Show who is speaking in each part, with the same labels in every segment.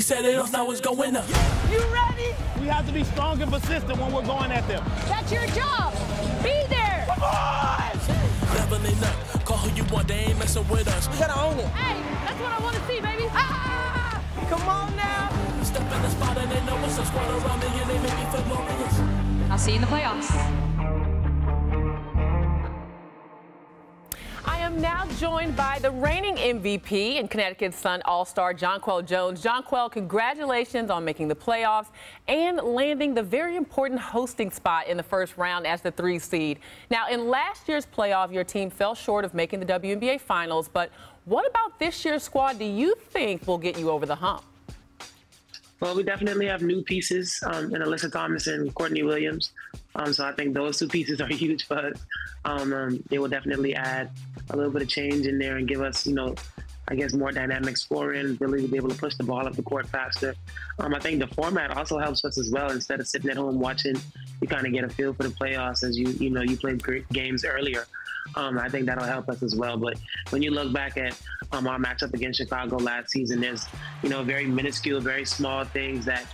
Speaker 1: We set it off, now it's going up.
Speaker 2: You ready?
Speaker 3: We have to be strong and persistent when we're going at them.
Speaker 2: That's your job. Be there.
Speaker 3: Come on!
Speaker 1: Leveling up, call who you want, they ain't messing with us.
Speaker 3: You gotta own it.
Speaker 2: Hey, that's what I want to see, baby. Ah!
Speaker 3: Come on now.
Speaker 1: Step in the spot and they know it's a squad around me and they make me feel glorious.
Speaker 4: I'll see you in the playoffs.
Speaker 5: I am now joined by the reigning MVP and Connecticut Sun All-Star Jonquel Jones. Jonquel, congratulations on making the playoffs and landing the very important hosting spot in the first round as the 3 seed. Now, in last year's playoff, your team fell short of making the WNBA Finals, but what about this year's squad do you think will get you over the hump?
Speaker 6: Well, we definitely have new pieces in Alyssa Thomas and Courtney Williams. So I think those 2 pieces are huge for us. They will definitely add a little bit of change in there and give us, I guess, more dynamic scoring, ability to be able to push the ball up the court faster. I think the format also helps us as well. Instead of sitting at home watching, you kind of get a feel for the playoffs as you played great games earlier. I think that'll help us as well. But when you look back at our matchup against Chicago last season, there's, very minuscule, very small things that,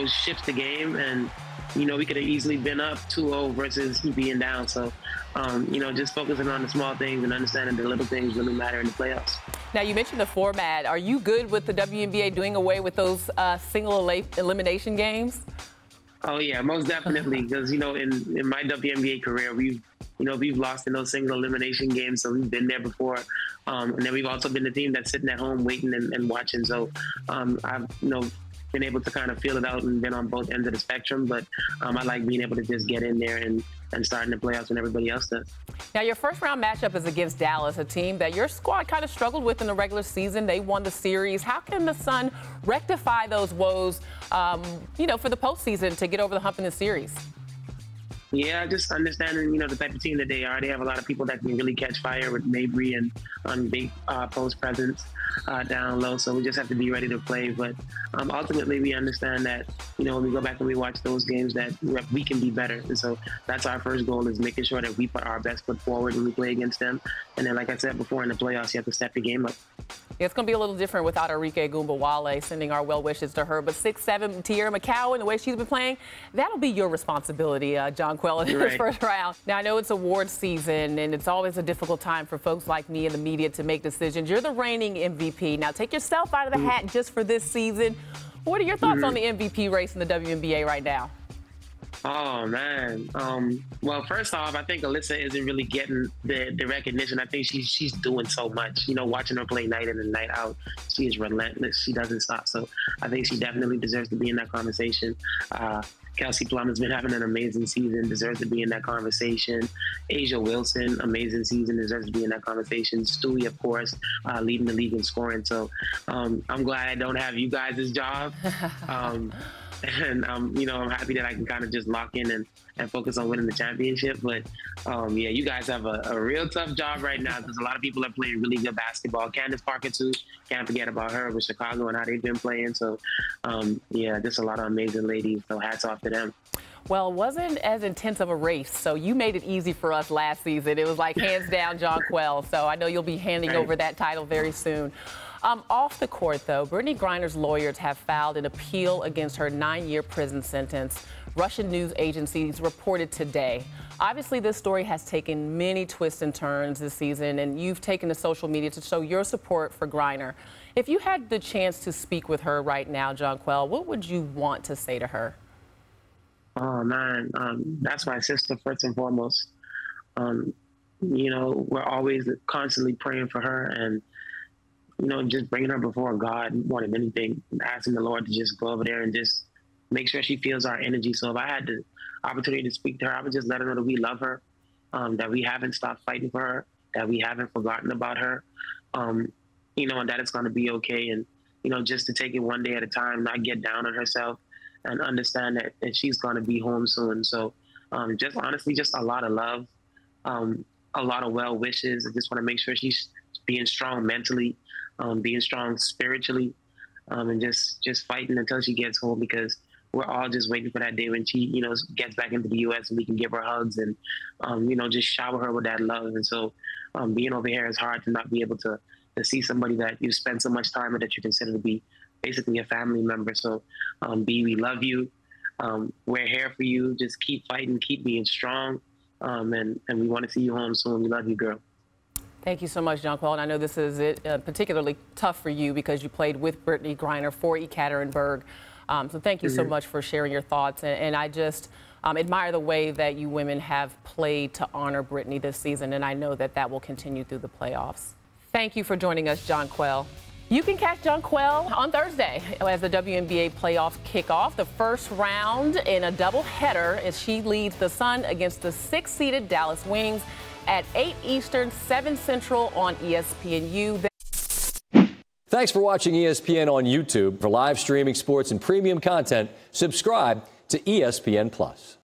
Speaker 6: shifts the game. And, we could have easily been up 2-0 versus being down. So, just focusing on the small things and understanding the little things really matter in the playoffs.
Speaker 5: Now, you mentioned the format. Are you good with the WNBA doing away with those single elimination games?
Speaker 6: Oh, yeah, most definitely. Because, in my WNBA career, we've lost in those single elimination games, so we've been there before. And then we've also been the team that's sitting at home waiting and watching. So I've, been able to kind of feel it out and been on both ends of the spectrum. But I like being able to just get in there and starting the playoffs when everybody else does.
Speaker 5: Now, your first round matchup is against Dallas, a team that your squad kind of struggled with in the regular season. They won the series. How can the Sun rectify those woes, for the postseason to get over the hump in the series?
Speaker 6: Yeah, just understanding, the type of team that they are. They have a lot of people that can really catch fire with Mabry and on big post presence down low. So we just have to be ready to play. But ultimately, we understand that, when we go back and we watch those games, that we can be better. And so that's our first goal, is making sure that we put our best foot forward when we play against them. And then, like I said before, in the playoffs, you have to step the game up.
Speaker 5: Yeah, it's going to be a little different without Arike Gumbawale, sending our well wishes to her. But 6'7", Tierra McCowan, the way she's been playing, that'll be your responsibility, Jonquel, in the first round. Now, I know it's award season, and it's always a difficult time for folks like me in the media to make decisions. You're the reigning MVP. Now, take yourself out of the hat just for this season. What are your thoughts on the MVP race in the WNBA right now?
Speaker 6: Oh, man. Well, first off, I think Alyssa isn't really getting the recognition. I think she's doing so much. Watching her play night in and night out, she is relentless. She doesn't stop. So I think she definitely deserves to be in that conversation. Kelsey Plum has been having an amazing season, deserves to be in that conversation. Asia Wilson, amazing season, deserves to be in that conversation. Stewie, of course, leading the league in scoring. So I'm glad I don't have you guys' job. And, I'm happy that I can kind of just lock in and focus on winning the championship. But, yeah, you guys have a real tough job right now because a lot of people are playing really good basketball. Candace Parker, too. Can't forget about her with Chicago and how they've been playing. So, yeah, just a lot of amazing ladies. So hats off to them.
Speaker 5: Well, it wasn't as intense of a race, so you made it easy for us last season. It was like hands down Jonquel. So I know you'll be handing over that title very soon. Off the court, though, Brittany Griner's lawyers have filed an appeal against her 9-year prison sentence. Russian news agencies reported today. Obviously, this story has taken many twists and turns this season, and you've taken to social media to show your support for Griner. If you had the chance to speak with her right now, Jonquel, what would you want to say to her?
Speaker 6: Oh, man, that's my sister first and foremost. We're always constantly praying for her and, just bringing her before God more than anything, asking the Lord to just go over there and just make sure she feels our energy. So if I had the opportunity to speak to her, I would just let her know that we love her, that we haven't stopped fighting for her, that we haven't forgotten about her, and that it's going to be okay. And, just to take it one day at a time, not get down on herself, and understand that she's going to be home soon. So just honestly, just a lot of love, a lot of well wishes. I just want to make sure she's being strong mentally, being strong spiritually, and just fighting until she gets home, because we're all just waiting for that day when she, gets back into the U.S. and we can give her hugs and, just shower her with that love. And so being over here is hard to not be able to see somebody that you spend so much time with, that you consider to be basically a family member. So, B, we love you. We're here for you. Just keep fighting, keep being strong, and we want to see you home soon. We love you, girl.
Speaker 5: Thank you so much, Jonquel. And I know this is particularly tough for you because you played with Brittany Griner for Ekaterinburg. So thank you so much for sharing your thoughts. And I just admire the way that you women have played to honor Brittany this season. And I know that that will continue through the playoffs. Thank you for joining us, Jonquel. You can catch Jonquel on Thursday as the WNBA playoffs kick off. The first round in a doubleheader as she leads the Sun against the 6th-seeded Dallas Wings at 8 Eastern, 7 Central on ESPNU.
Speaker 7: Thanks for watching ESPN on YouTube. For live streaming sports and premium content, subscribe to ESPN+.